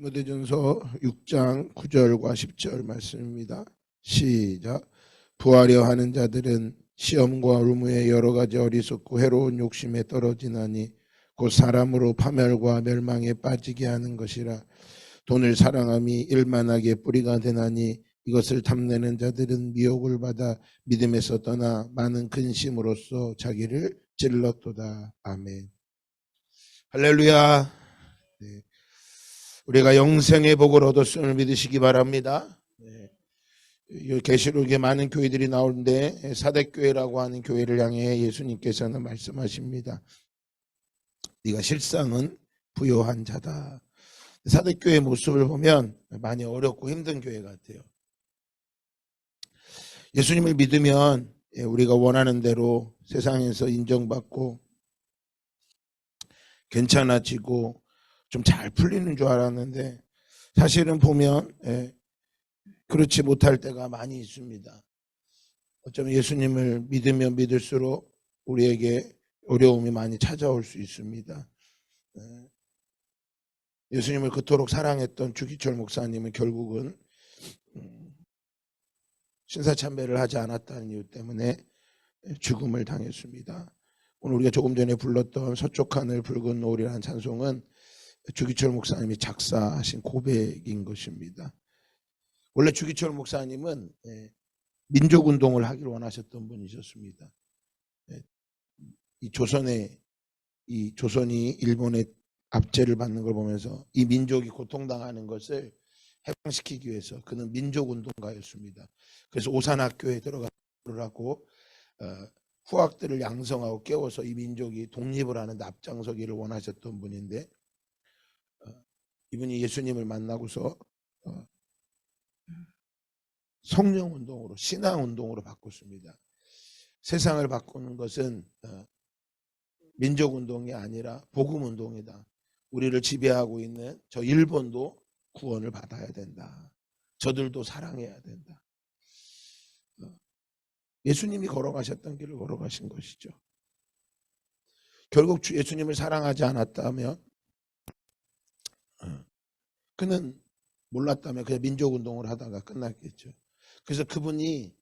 디모데전서 6장 9절과 10절 말씀입니다. 시작. 부하려 하는 자들은 시험과 의무에 여러 가지 어리석고 해로운 욕심에 떨어지나니 곧 사람으로 파멸과 멸망에 빠지게 하는 것이라. 돈을 사랑함이 일만하게 뿌리가 되나니 이것을 탐내는 자들은 미혹을 받아 믿음에서 떠나 많은 근심으로써 자기를 찔렀도다. 아멘. 할렐루야. 네. 우리가 영생의 복을 얻었음을 믿으시기 바랍니다. 계시록에 많은 교회들이 나오는데 사대교회라고 하는 교회를 향해 예수님께서는 말씀하십니다. 네가 실상은 부요한 자다. 사대교회의 모습을 보면 많이 어렵고 힘든 교회 같아요. 예수님을 믿으면 우리가 원하는 대로 세상에서 인정받고 괜찮아지고 좀 잘 풀리는 줄 알았는데 사실은 보면 그렇지 못할 때가 많이 있습니다. 어쩌면 예수님을 믿으면 믿을수록 우리에게 어려움이 많이 찾아올 수 있습니다. 예수님을 그토록 사랑했던 주기철 목사님은 결국은 신사참배를 하지 않았다는 이유 때문에 죽음을 당했습니다. 오늘 우리가 조금 전에 불렀던 서쪽 하늘 붉은 노을이라는 찬송은 주기철 목사님이 작사하신 고백인 것입니다. 원래 주기철 목사님은 민족운동을 하기를 원하셨던 분이셨습니다. 이 조선이 일본의 압제를 받는 걸 보면서 이 민족이 고통당하는 것을 해방시키기 위해서 그는 민족운동가였습니다. 그래서 오산학교에 들어가고 후학들을 양성하고 깨워서 이 민족이 독립을 하는 데 앞장서기를 원하셨던 분인데 이분이 예수님을 만나고서 성령운동으로 신앙운동으로 바꿨습니다. 세상을 바꾸는 것은 민족운동이 아니라 복음운동이다. 우리를 지배하고 있는 저 일본도 구원을 받아야 된다. 저들도 사랑해야 된다. 예수님이 걸어가셨던 길을 걸어가신 것이죠. 결국 예수님을 사랑하지 않았다면 그는 몰랐다면 그냥 민족운동을 하다가 끝났겠죠. 그래서 그분이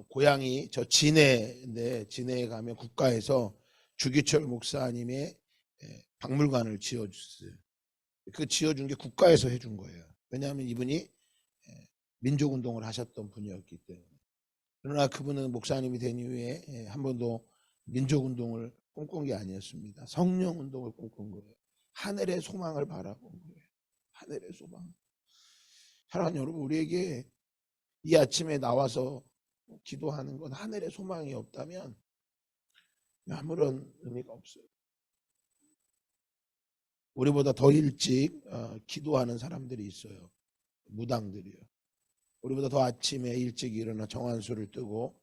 고향이 저 진해인데 진해에 가면 국가에서 주기철 목사님의 박물관을 지어줬어요. 그 지어준 게 국가에서 해준 거예요. 왜냐하면 이분이 민족운동을 하셨던 분이었기 때문에. 그러나 그분은 목사님이 된 이후에 한 번도 민족운동을 꿈꾼 게 아니었습니다. 성령운동을 꿈꾼 거예요. 하늘의 소망을 바라본 거예요. 하늘의 소망. 사랑하는 여러분, 우리에게 이 아침에 나와서 기도하는 건 하늘의 소망이 없다면 아무런 의미가 없어요. 우리보다 더 일찍 기도하는 사람들이 있어요. 무당들이요. 우리보다 더 아침에 일찍 일어나 정한수를 뜨고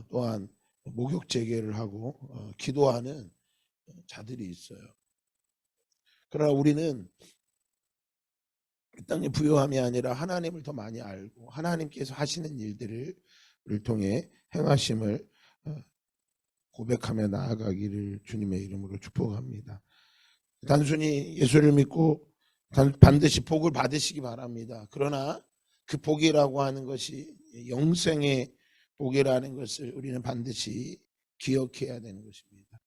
또한 목욕 재개를 하고 기도하는 자들이 있어요. 그러나 우리는 이 땅의 부요함이 아니라 하나님을 더 많이 알고 하나님께서 하시는 일들을 통해 행하심을 고백하며 나아가기를 주님의 이름으로 축복합니다. 단순히 예수를 믿고 반드시 복을 받으시기 바랍니다. 그러나 그 복이라고 하는 것이 영생의 복이라는 것을 우리는 반드시 기억해야 되는 것입니다.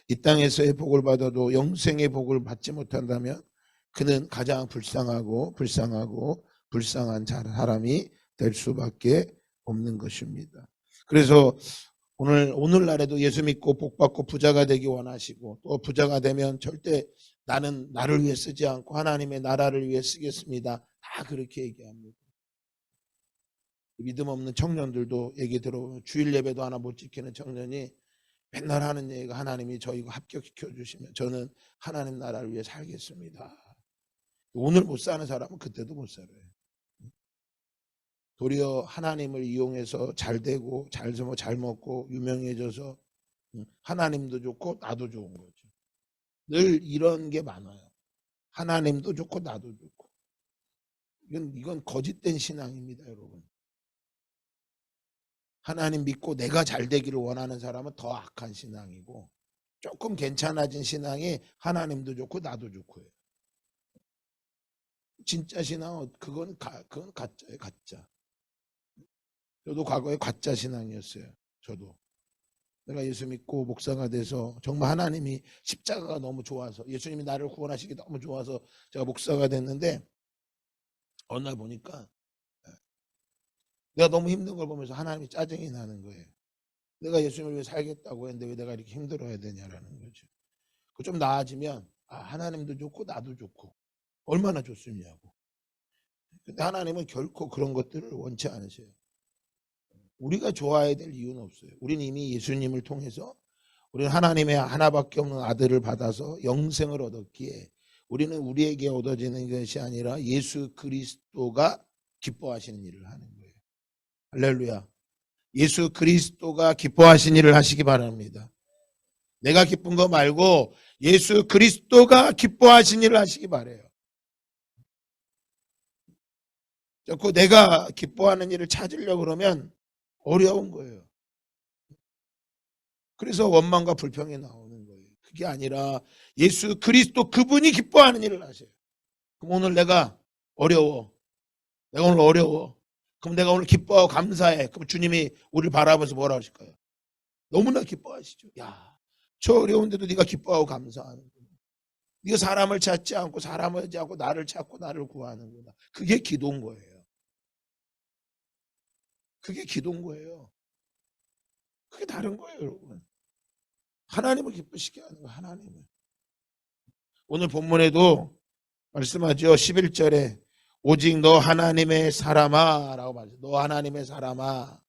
이 땅에서의 복을 받아도 영생의 복을 받지 못한다면 그는 가장 불쌍한 사람이 될 수밖에 없는 것입니다. 그래서 오늘날에도 예수 믿고 복 받고 부자가 되기 원하시고 또 부자가 되면 절대 나는 나를 위해 쓰지 않고 하나님의 나라를 위해 쓰겠습니다. 다 그렇게 얘기합니다. 믿음 없는 청년들도 얘기 들어보면 주일 예배도 하나 못 지키는 청년이 맨날 하는 얘기가 하나님이 저 이거 합격시켜 주시면 저는 하나님 나라를 위해 살겠습니다. 오늘 못 사는 사람은 그때도 못 살아요. 도리어 하나님을 이용해서 잘 되고 잘 먹고 유명해져서 하나님도 좋고 나도 좋은 거죠. 늘 이런 게 많아요. 하나님도 좋고 나도 좋고. 이건 거짓된 신앙입니다, 여러분. 하나님 믿고 내가 잘 되기를 원하는 사람은 더 악한 신앙이고 조금 괜찮아진 신앙이 하나님도 좋고 나도 좋고요. 진짜 신앙, 그건 가짜예요, 가짜. 저도 과거에 가짜 신앙이었어요. 저도. 내가 예수 믿고 목사가 돼서 정말 하나님이 십자가가 너무 좋아서, 예수님이 나를 구원하시기 너무 좋아서 제가 목사가 됐는데, 어느 날 보니까 내가 너무 힘든 걸 보면서 하나님이 짜증이 나는 거예요. 내가 예수님을 위해 살겠다고 했는데 왜 내가 이렇게 힘들어야 되냐라는 거죠. 좀 나아지면 하나님도 좋고 나도 좋고 얼마나 좋습냐고. 근데 하나님은 결코 그런 것들을 원치 않으세요. 우리가 좋아해야 될 이유는 없어요. 우리는 이미 예수님을 통해서 우리는 하나님의 하나밖에 없는 아들을 받아서 영생을 얻었기에 우리는 우리에게 얻어지는 것이 아니라 예수 그리스도가 기뻐하시는 일을 하는 거예요. 할렐루야. 예수 그리스도가 기뻐하시는 일을 하시기 바랍니다. 내가 기쁜 거 말고 예수 그리스도가 기뻐하시는 일을 하시기 바라요. 자꾸 내가 기뻐하는 일을 찾으려고 그러면 어려운 거예요. 그래서 원망과 불평이 나오는 거예요. 그게 아니라 예수 그리스도 그분이 기뻐하는 일을 하세요. 그럼 오늘 내가 어려워. 내가 오늘 어려워. 그럼 내가 오늘 기뻐하고 감사해. 그럼 주님이 우리를 바라보면서 뭐라 하실까요? 너무나 기뻐하시죠. 야, 저 어려운데도 네가 기뻐하고 감사하는구나. 네가 사람을 찾지 않고 사람을 하지 않고 나를 찾고 나를 구하는구나. 그게 기도인 거예요. 그게 기도인 거예요. 그게 다른 거예요, 여러분. 하나님을 기쁘시게 하는 거예요, 하나님을. 오늘 본문에도 말씀하죠. 11절에 오직 너 하나님의 사람아 라고 말해요. 너 하나님의 사람아.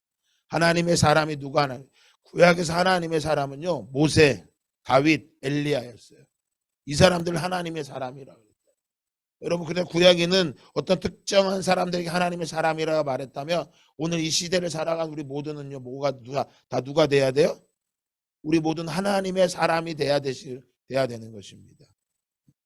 하나님의 사람이 누가 하나님? 구약에서 하나님의 사람은요, 모세, 다윗, 엘리야였어요. 이 사람들 하나님의 사람이라고 그랬어요. 여러분, 근데 구약에는 어떤 특정한 사람들에게 하나님의 사람이라고 말했다면 오늘 이 시대를 살아간 우리 모두는요, 누가 돼야 돼요? 우리 모두는 하나님의 사람이 돼야 되는 것입니다.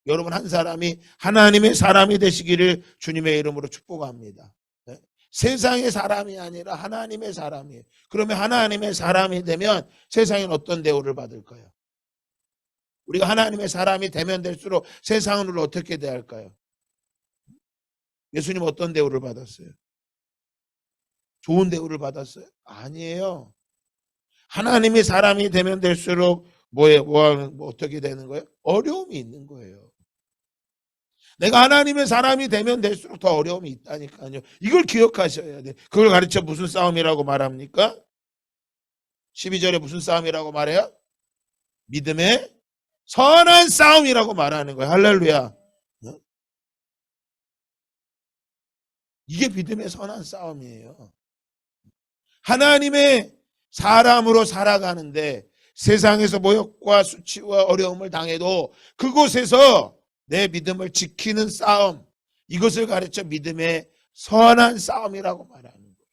여러분, 한 사람이 하나님의 사람이 되시기를 주님의 이름으로 축복합니다. 네? 세상의 사람이 아니라 하나님의 사람이에요. 그러면 하나님의 사람이 되면 세상은 어떤 대우를 받을까요? 우리가 하나님의 사람이 되면 될수록 세상은 우리를 어떻게 대할까요? 예수님 어떤 대우를 받았어요? 좋은 대우를 받았어요? 아니에요. 하나님의 사람이 되면 될수록 어떻게 되는 거예요? 어려움이 있는 거예요. 내가 하나님의 사람이 되면 될수록 더 어려움이 있다니까요. 이걸 기억하셔야 돼. 그걸 가르쳐 무슨 싸움이라고 말합니까? 12절에 무슨 싸움이라고 말해요? 믿음의 선한 싸움이라고 말하는 거예요. 할렐루야. 이게 믿음의 선한 싸움이에요. 하나님의 사람으로 살아가는데 세상에서 모욕과 수치와 어려움을 당해도 그곳에서 내 믿음을 지키는 싸움, 이것을 가르쳐 믿음의 선한 싸움이라고 말하는 거예요.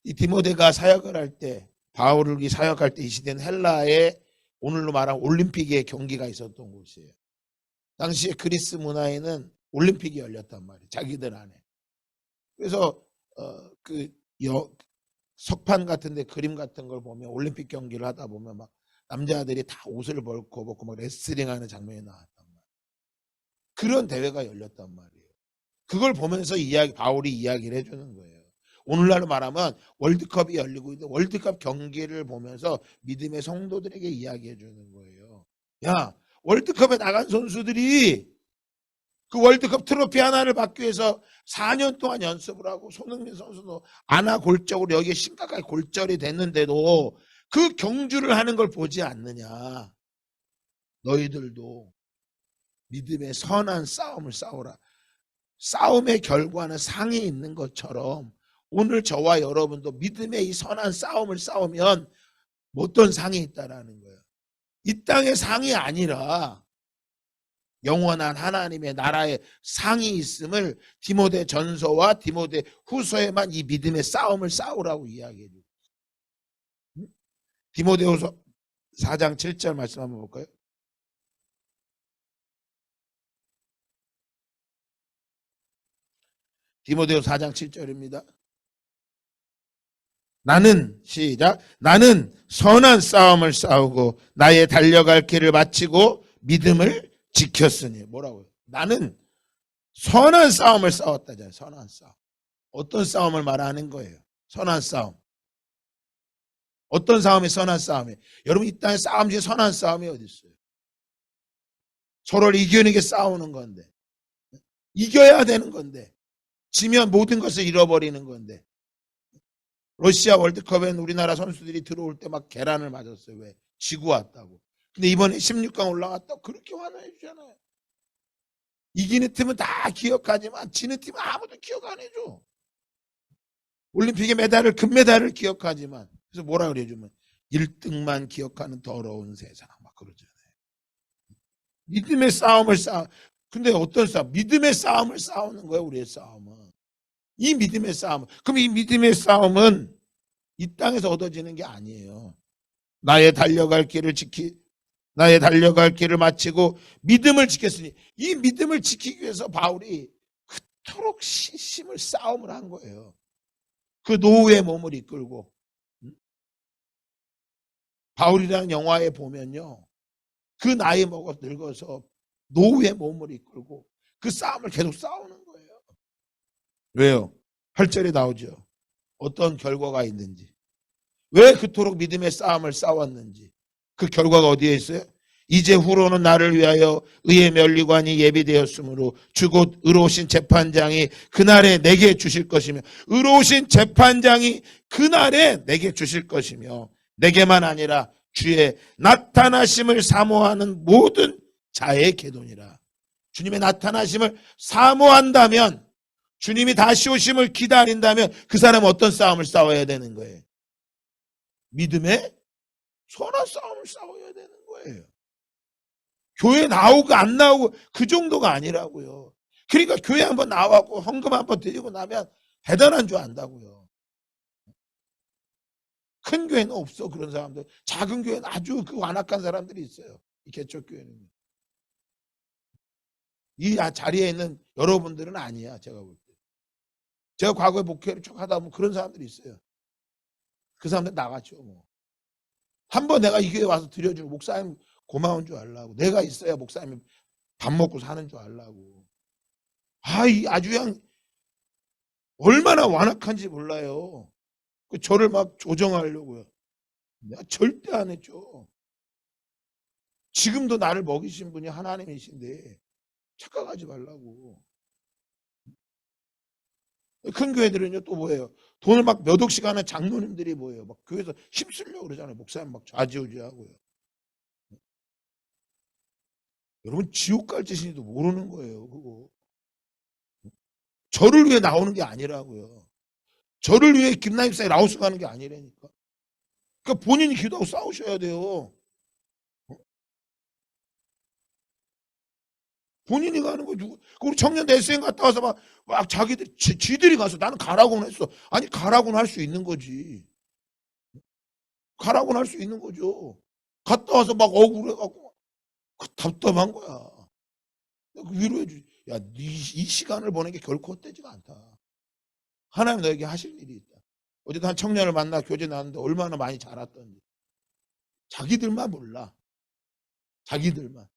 이 디모데가 사역을 할 때, 바울이 사역할 때 이 시대는 헬라의 오늘로 말하면 올림픽의 경기가 있었던 곳이에요. 당시에 그리스 문화에는 올림픽이 열렸단 말이에요. 자기들 안에. 그래서 석판 같은 데 그림 같은 걸 보면 올림픽 경기를 하다 보면 막 남자들이 다 옷을 벗고 막 레슬링하는 장면이 나왔단 말이에요. 그런 대회가 열렸단 말이에요. 그걸 보면서 바울이 이야기를 해주는 거예요. 오늘날로 말하면 월드컵이 열리고 있는데 월드컵 경기를 보면서 믿음의 성도들에게 이야기해 주는 거예요. 야, 월드컵에 나간 선수들이 그 월드컵 트로피 하나를 받기 위해서 4년 동안 연습을 하고 손흥민 선수도 안아골절으로 여기에 심각하게 골절이 됐는데도 그 경주를 하는 걸 보지 않느냐. 너희들도 믿음의 선한 싸움을 싸우라. 싸움의 결과는 상이 있는 것처럼 오늘 저와 여러분도 믿음의 이 선한 싸움을 싸우면 어떤 상이 있다라는 거예요. 이 땅의 상이 아니라 영원한 하나님의 나라의 상이 있음을 디모데 전서와 디모데 후서에만 이 믿음의 싸움을 싸우라고 이야기해 주고 있어요. 디모데후서 4장 7절 말씀 한번 볼까요? 디모데후서 4장 7절입니다. 시작. 나는 선한 싸움을 싸우고 나의 달려갈 길을 마치고 믿음을 지켰으니. 뭐라고요? 나는 선한 싸움을 싸웠다잖아요. 선한 싸움. 어떤 싸움을 말하는 거예요? 선한 싸움. 어떤 싸움이 선한 싸움이에요? 여러분 이 땅에 싸움 중에 선한 싸움이 어디 있어요? 서로를 이기는 게 싸우는 건데. 이겨야 되는 건데. 지면 모든 것을 잃어버리는 건데. 러시아 월드컵엔 우리나라 선수들이 들어올 때 막 계란을 맞았어요. 왜? 지고 왔다고. 근데 이번에 16강 올라갔다고 그렇게 환호해 주잖아요. 이기는 팀은 다 기억하지만 지는 팀은 아무도 기억 안 해줘. 올림픽의 메달을 금메달을 기억하지만 그래서 뭐라 그래주면 1등만 기억하는 더러운 세상 막 그러잖아요. 믿음의 싸움을 근데 어떤 싸움? 믿음의 싸움을 싸우는 거예요. 우리의 싸움은. 이 믿음의 싸움. 그럼 이 믿음의 싸움은 이 땅에서 얻어지는 게 아니에요. 나의 달려갈 길을 마치고 믿음을 지켰으니 이 믿음을 지키기 위해서 바울이 그토록 신심을 싸움을 한 거예요. 그 노후의 몸을 이끌고. 바울이라는 영화에 보면요. 그 나이 먹어 늙어서 노후의 몸을 이끌고 그 싸움을 계속 싸우는 거예요. 왜요? 8절에 나오죠. 어떤 결과가 있는지. 왜 그토록 믿음의 싸움을 싸웠는지. 그 결과가 어디에 있어요? 이제 후로는 나를 위하여 의의 면류관이 예비되었으므로 주곧 의로우신 재판장이 그날에 내게 주실 것이며 의로우신 재판장이 그날에 내게 주실 것이며 내게만 아니라 주의 나타나심을 사모하는 모든 자의 계돈이라. 주님의 나타나심을 사모한다면 주님이 다시 오심을 기다린다면 그 사람은 어떤 싸움을 싸워야 되는 거예요? 믿음의 선한 싸움을 싸워야 되는 거예요. 교회 나오고 안 나오고 그 정도가 아니라고요. 그러니까 교회 한번 나와고 헌금 한번 드리고 나면 대단한 줄 안다고요. 큰 교회는 없어 그런 사람들. 작은 교회는 아주 그 완악한 사람들이 있어요. 이 개척교회는. 이 자리에 있는 여러분들은 아니야 제가 볼 때. 제가 과거에 목회를 쭉 하다 보면 그런 사람들이 있어요. 그 사람들 나갔죠 뭐. 한번 내가 이 교회 와서 드려주고 목사님 고마운 줄 알라고. 내가 있어야 목사님이 밥 먹고 사는 줄 알라고. 아주 그냥 얼마나 완악한지 몰라요. 저를 막 조정하려고요. 내가 절대 안 했죠. 지금도 나를 먹이신 분이 하나님이신데 착각하지 말라고. 큰 교회들은요 또 뭐예요? 돈을 막 몇 억씩 하는 장로님들이 뭐예요? 막 교회에서 힘쓰려고 그러잖아요. 목사님 막 좌지우지하고요. 여러분 지옥 갈 짓인지도 모르는 거예요. 그거. 저를 위해 나오는 게 아니라고요. 저를 위해 김나임 사에 라오스 가는 게 아니라니까. 그러니까 본인이 기도하고 싸우셔야 돼요. 본인이 가는 거 누구? 우리 청년 SN 갔다 와서 막 지들이 가서 나는 가라고는 했어. 아니 가라고는 할 수 있는 거지. 가라고는 할 수 있는 거죠. 갔다 와서 막 억울해갖고 답답한 거야. 위로해 주지. 야, 이 시간을 보낸 게 결코 헛되지가 않다. 하나님 너에게 하실 일이 있다. 어제도 한 청년을 만나 교제 나왔는데 얼마나 많이 자랐던지. 자기들만 몰라. 자기들만.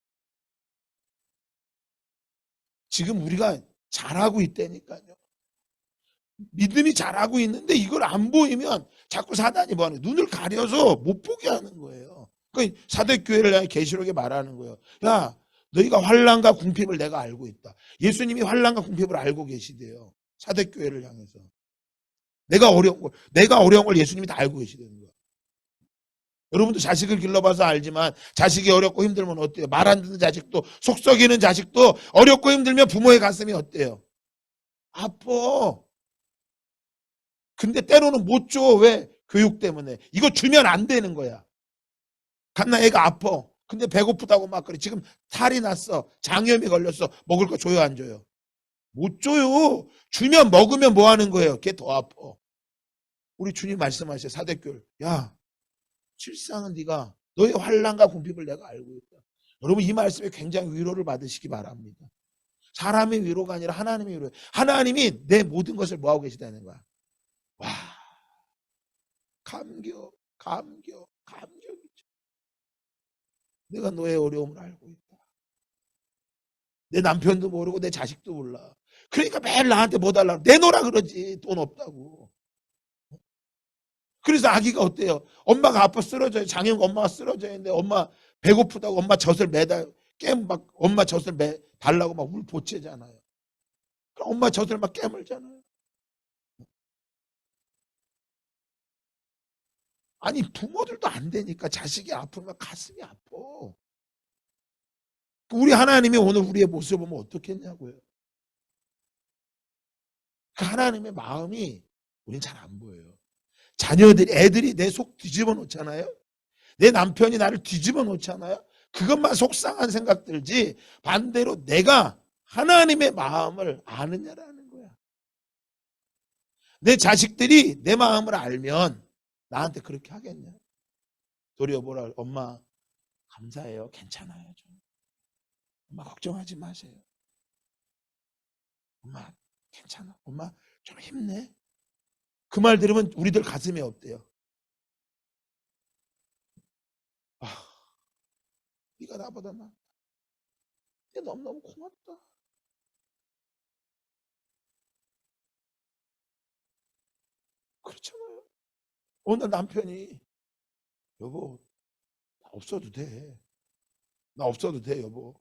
지금 우리가 잘하고 있다니까요. 믿음이 잘하고 있는데 이걸 안 보이면 자꾸 사단이 뭐하는 거예요? 눈을 가려서 못 보게 하는 거예요. 그러니까 사대교회를 계시록에 말하는 거예요. 야, 너희가 환난과 궁핍을 내가 알고 있다. 예수님이 환난과 궁핍을 알고 계시대요. 사대교회를 향해서. 내가 어려운 걸 예수님이 다 알고 계시다는 거예요. 여러분도 자식을 길러봐서 알지만 자식이 어렵고 힘들면 어때요? 말 안 듣는 자식도 속 썩이는 자식도 어렵고 힘들면 부모의 가슴이 어때요? 아파. 근데 때로는 못 줘. 왜? 교육 때문에. 이거 주면 안 되는 거야. 갓나 애가 아파. 근데 배고프다고 막 그래. 지금 탈이 났어. 장염이 걸렸어. 먹을 거 줘요, 안 줘요? 못 줘요. 주면 먹으면 뭐 하는 거예요? 걔 더 아파. 우리 주님 말씀하세요. 사대교를. 야, 실상은 네가 너의 환난과 궁핍을 내가 알고 있다. 여러분 이 말씀에 굉장히 위로를 받으시기 바랍니다. 사람의 위로가 아니라 하나님의 위로. 하나님이 내 모든 것을 뭐하고 계시다는 거야. 와, 감격이죠. 내가 너의 어려움을 알고 있다. 내 남편도 모르고 내 자식도 몰라. 그러니까 매일 나한테 뭐 달라고. 내놓으라 그러지. 돈 없다고. 그래서 아기가 어때요? 엄마가 아파 쓰러져요. 장애인 엄마가 쓰러져야 되는데 엄마 배고프다고 엄마 젖을 매다 막 엄마 젖을 달라고 막 울 보채잖아요. 그럼 엄마 젖을 막 깨물잖아요. 아니 부모들도 안 되니까 자식이 아프면 가슴이 아파. 우리 하나님이 오늘 우리의 모습을 보면 어떻겠냐고요. 그 하나님의 마음이 우린 잘 안 보여요. 자녀들이 애들이 내 속 뒤집어 놓잖아요. 내 남편이 나를 뒤집어 놓잖아요. 그것만 속상한 생각 들지 반대로 내가 하나님의 마음을 아느냐라는 거야. 내 자식들이 내 마음을 알면 나한테 그렇게 하겠냐. 도리어 뭐라 엄마 감사해요. 괜찮아요. 좀. 엄마 걱정하지 마세요. 엄마 괜찮아. 엄마 좀 힘내. 그 말 들으면 우리들 가슴이 어때요? 아, 네가 나보다 낫다. 너무너무 고맙다. 그렇잖아요. 오늘 남편이 여보 나 없어도 돼. 나 없어도 돼 여보.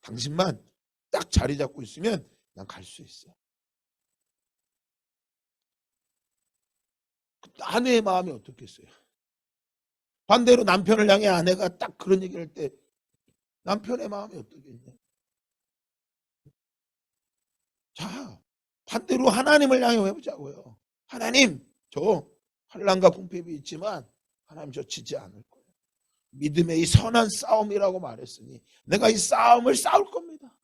당신만 딱 자리 잡고 있으면 난 갈 수 있어. 아내의 마음이 어떻겠어요? 반대로 남편을 향해 아내가 딱 그런 얘기를 할 때 남편의 마음이 어떻겠냐? 자, 반대로 하나님을 향해 해보자고요. 하나님, 저 환난과 궁핍이 있지만 하나님 저 지지 않을 거예요. 믿음의 이 선한 싸움이라고 말했으니 내가 이 싸움을 싸울 겁니다.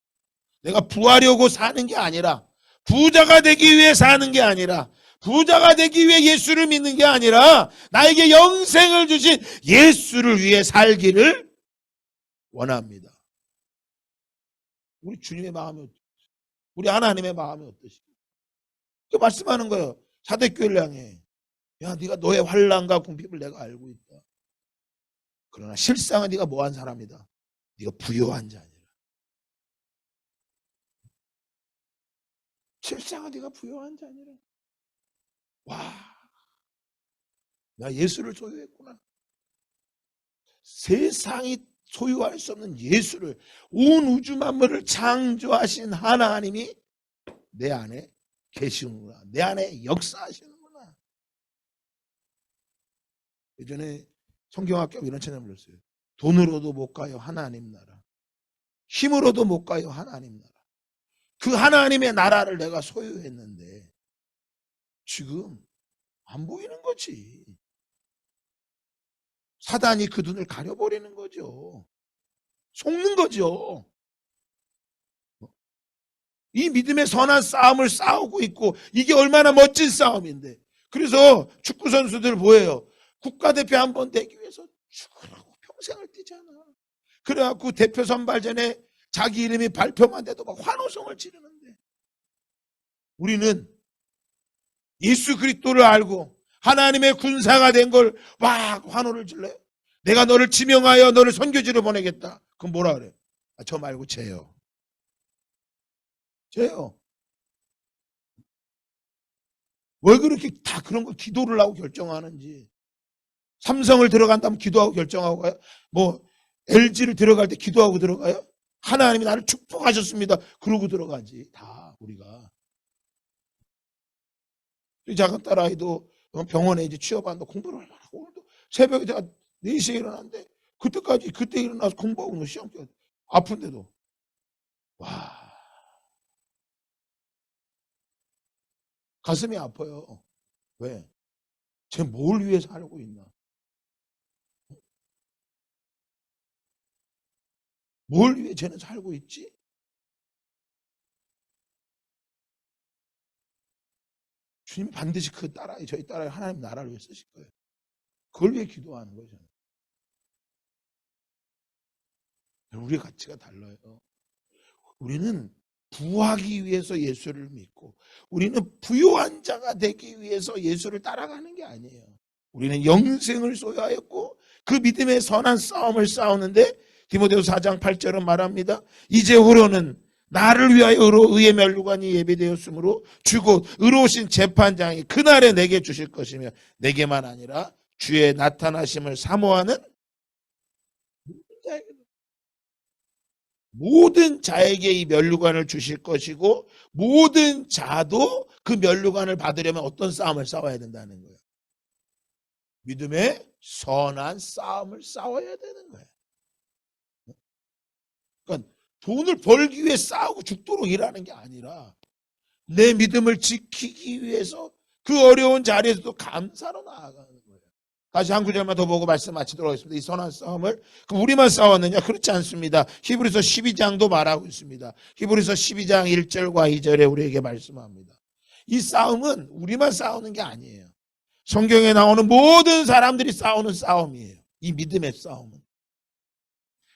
내가 부하려고 사는 게 아니라 부자가 되기 위해 사는 게 아니라 부자가 되기 위해 예수를 믿는 게 아니라 나에게 영생을 주신 예수를 위해 살기를 원합니다. 우리 주님의 마음이 우리 하나님의 마음이 어떠십니까? 그 말씀하는 거예요. 사대교회를 향해 야 네가 너의 환난과 궁핍을 내가 알고 있다. 그러나 실상은 네가 뭐한 사람이다. 네가 부요한 자니라. 실상은 네가 부요한 자니라. 와, 나 예수를 소유했구나. 세상이 소유할 수 없는 예수를 온 우주 만물을 창조하신 하나님이 내 안에 계시는구나. 내 안에 역사하시는구나. 예전에 성경학교 이런 찬양 불렀어요. 돈으로도 못 가요 하나님 나라. 힘으로도 못 가요 하나님 나라. 그 하나님의 나라를 내가 소유했는데 지금 안 보이는 거지. 사단이 그 눈을 가려버리는 거죠. 속는 거죠. 이 믿음의 선한 싸움을 싸우고 있고 이게 얼마나 멋진 싸움인데. 그래서 축구 선수들 뭐예요? 국가대표 한 번 되기 위해서 죽으라고 평생을 뛰잖아. 그래갖고 대표 선발전에 자기 이름이 발표만 돼도 막 환호성을 지르는데 우리는 예수 그리스도를 알고 하나님의 군사가 된 걸 막 환호를 질러요. 내가 너를 지명하여 너를 선교지로 보내겠다. 그럼 뭐라 그래? 저 말고 쟤요. 쟤요. 왜 그렇게 다 그런 거 기도를 하고 결정하는지. 삼성을 들어간다면 기도하고 결정하고 가요? 뭐 LG를 들어갈 때 기도하고 들어가요? 하나님이 나를 축복하셨습니다. 그러고 들어가지. 다 우리가. 작은 딸아이도 병원에 이제 취업한다 공부를 얼마나 하고 오늘도 새벽에 제가 4시에 일어났는데 그때 일어나서 공부하고 시험 때 아픈데도 와 가슴이 아파요. 왜? 쟤 뭘 위해서 살고 있나? 뭘 위해 쟤는 살고 있지? 주님 반드시 그 딸아이 저희 딸아이 하나님 나라를 위해 쓰실 거예요. 그걸 위해 기도하는 거예요. 저는. 우리의 가치가 달라요. 우리는 부하기 위해서 예수를 믿고 우리는 부요한 자가 되기 위해서 예수를 따라가는 게 아니에요. 우리는 영생을 소유하였고 그 믿음의 선한 싸움을 싸우는데 디모데후서 4장 8절은 말합니다. 이제후로는 나를 위하여 의의 면류관이 예비되었으므로 주곧 의로우신 재판장이 그날에 내게 주실 것이며 내게만 아니라 주의 나타나심을 사모하는 모든 자에게 이 면류관을 주실 것이고 모든 자도 그 면류관을 받으려면 어떤 싸움을 싸워야 된다는 거예요. 믿음의 선한 싸움을 싸워야 되는 거예요. 그러니까 돈을 벌기 위해 싸우고 죽도록 일하는 게 아니라 내 믿음을 지키기 위해서 그 어려운 자리에서도 감사로 나아가는 거예요. 다시 한 구절만 더 보고 말씀 마치도록 하겠습니다. 이 선한 싸움을 우리만 싸웠느냐? 그렇지 않습니다. 히브리서 12장도 말하고 있습니다. 히브리서 12장 1절과 2절에 우리에게 말씀합니다. 이 싸움은 우리만 싸우는 게 아니에요. 성경에 나오는 모든 사람들이 싸우는 싸움이에요. 이 믿음의 싸움은.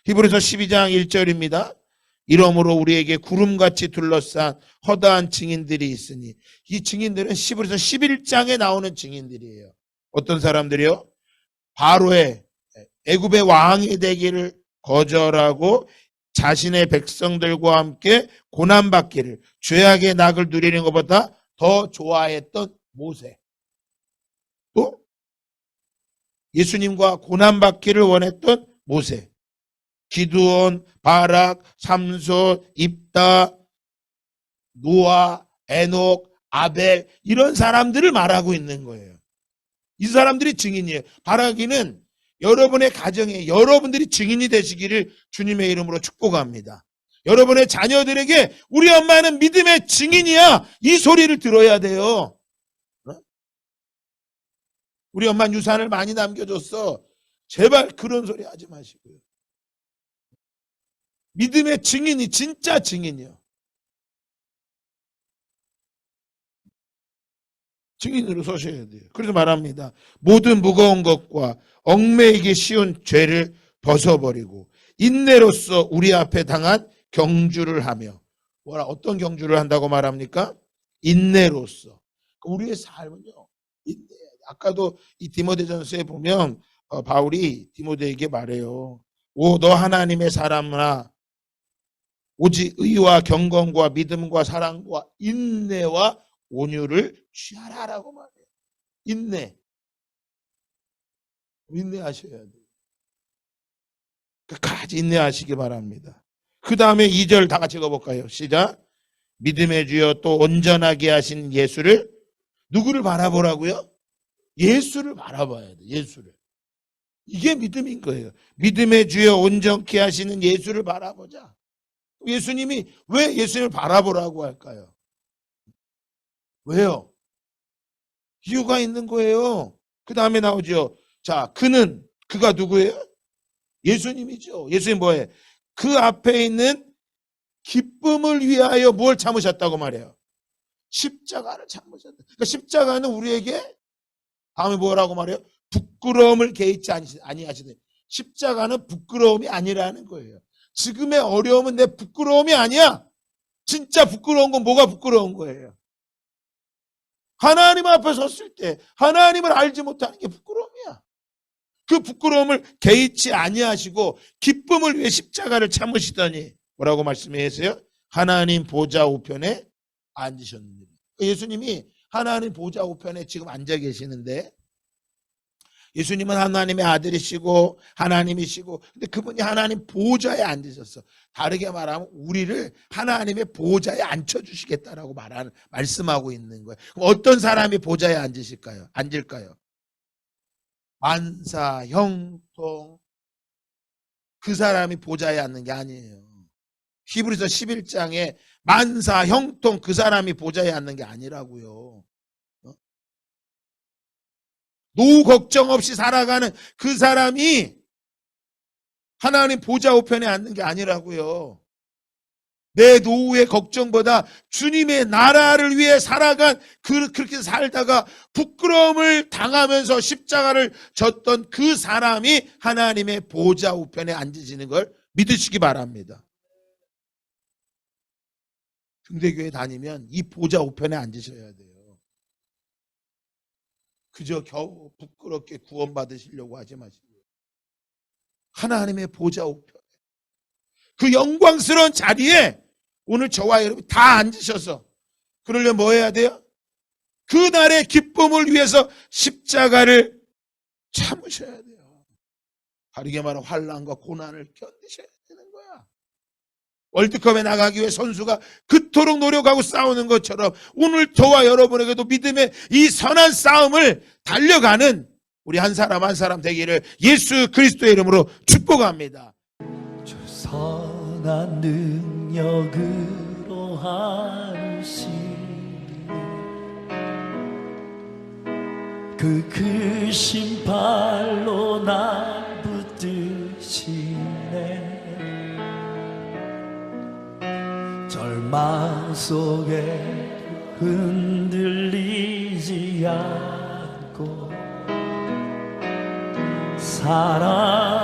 히브리서 12장 1절입니다. 이러므로 우리에게 구름같이 둘러싼 허다한 증인들이 있으니 이 증인들은 히브리서 11장에 나오는 증인들이에요. 어떤 사람들이요? 바로의 애굽의 왕이 되기를 거절하고 자신의 백성들과 함께 고난받기를 죄악의 낙을 누리는 것보다 더 좋아했던 모세. 또 예수님과 고난받기를 원했던 모세. 기드온, 바락, 삼손, 입다, 노아, 에녹, 아벨 이런 사람들을 말하고 있는 거예요. 이 사람들이 증인이에요. 바라기는 여러분의 가정에 여러분들이 증인이 되시기를 주님의 이름으로 축복합니다. 여러분의 자녀들에게 우리 엄마는 믿음의 증인이야. 이 소리를 들어야 돼요. 우리 엄마 유산을 많이 남겨줬어. 제발 그런 소리 하지 마시고요. 믿음의 증인이 진짜 증인이요. 증인으로 서셔야 돼요. 그래서 말합니다. 모든 무거운 것과 얽매이기 쉬운 죄를 벗어버리고 인내로써 우리 앞에 당한 경주를 하며 어떤 경주를 한다고 말합니까? 인내로써. 우리의 삶은요. 인내. 아까도 이 디모데전서에 보면 바울이 디모데에게 말해요. 오, 너 하나님의 사람아 오직 의와 경건과 믿음과 사랑과 인내와 온유를 취하라라고 말해요. 인내하셔야 돼요. 끝까지 인내하시기 바랍니다. 그 다음에 2절 다 같이 읽어볼까요? 시작. 믿음의 주여 또 온전하게 하신 예수를 누구를 바라보라고요? 예수를 바라봐야 돼요. 예수를. 이게 믿음인 거예요. 믿음의 주여 온전케 하시는 예수를 바라보자. 예수님이 왜 예수님을 바라보라고 할까요? 왜요? 이유가 있는 거예요. 그 다음에 나오죠. 자, 그가 누구예요? 예수님이죠. 예수님 뭐예요? 그 앞에 있는 기쁨을 위하여 뭘 참으셨다고 말해요? 십자가를 참으셨다. 그러니까 십자가는 우리에게 다음에 뭐라고 말해요? 부끄러움을 개의치 아니하시네. 십자가는 부끄러움이 아니라는 거예요. 지금의 어려움은 내 부끄러움이 아니야. 진짜 부끄러운 건 뭐가 부끄러운 거예요? 하나님 앞에 섰을 때 하나님을 알지 못하는 게 부끄러움이야. 그 부끄러움을 개의치 아니하시고 기쁨을 위해 십자가를 참으시더니 뭐라고 말씀하세요? 하나님 보좌 우편에 앉으셨느니라. 예수님이 하나님 보좌 우편에 지금 앉아 계시는데 예수님은 하나님의 아들이시고 하나님이시고 근데 그분이 하나님 보좌에 앉으셨어. 다르게 말하면 우리를 하나님의 보좌에 앉혀주시겠다라고 말씀하고 있는 거예요. 그럼 어떤 사람이 보좌에 앉을까요? 만사, 형통 그 사람이 보좌에 앉는 게 아니에요. 히브리서 11장에 만사, 형통 그 사람이 보좌에 앉는 게 아니라고요. 노후 걱정 없이 살아가는 그 사람이 하나님 보좌 우편에 앉는 게 아니라고요. 내 노후의 걱정보다 주님의 나라를 위해 살아간 그렇게 살다가 부끄러움을 당하면서 십자가를 졌던 그 사람이 하나님의 보좌 우편에 앉으시는 걸 믿으시기 바랍니다. 중대교회 다니면 이 보좌 우편에 앉으셔야 돼요. 그저 겨우 부끄럽게 구원받으시려고 하지 마시고 하나님의 보좌 우편에 그 영광스러운 자리에 오늘 저와 여러분이 다 앉으셔서 그러려면 뭐 해야 돼요? 그날의 기쁨을 위해서 십자가를 참으셔야 돼요. 다르게 말하면 환난과 고난을 견디셔야 되는 거야. 월드컵에 나가기 위해 선수가 그토록 노력하고 싸우는 것처럼 오늘 저와 여러분에게도 믿음의 이 선한 싸움을 달려가는 우리 한 사람 한 사람 되기를 예수 그리스도의 이름으로 축복합니다. 주 선한 능력으로 하시네 그 크신 발로 나 붙드시네 절망 속에 흔들리지 않고 사랑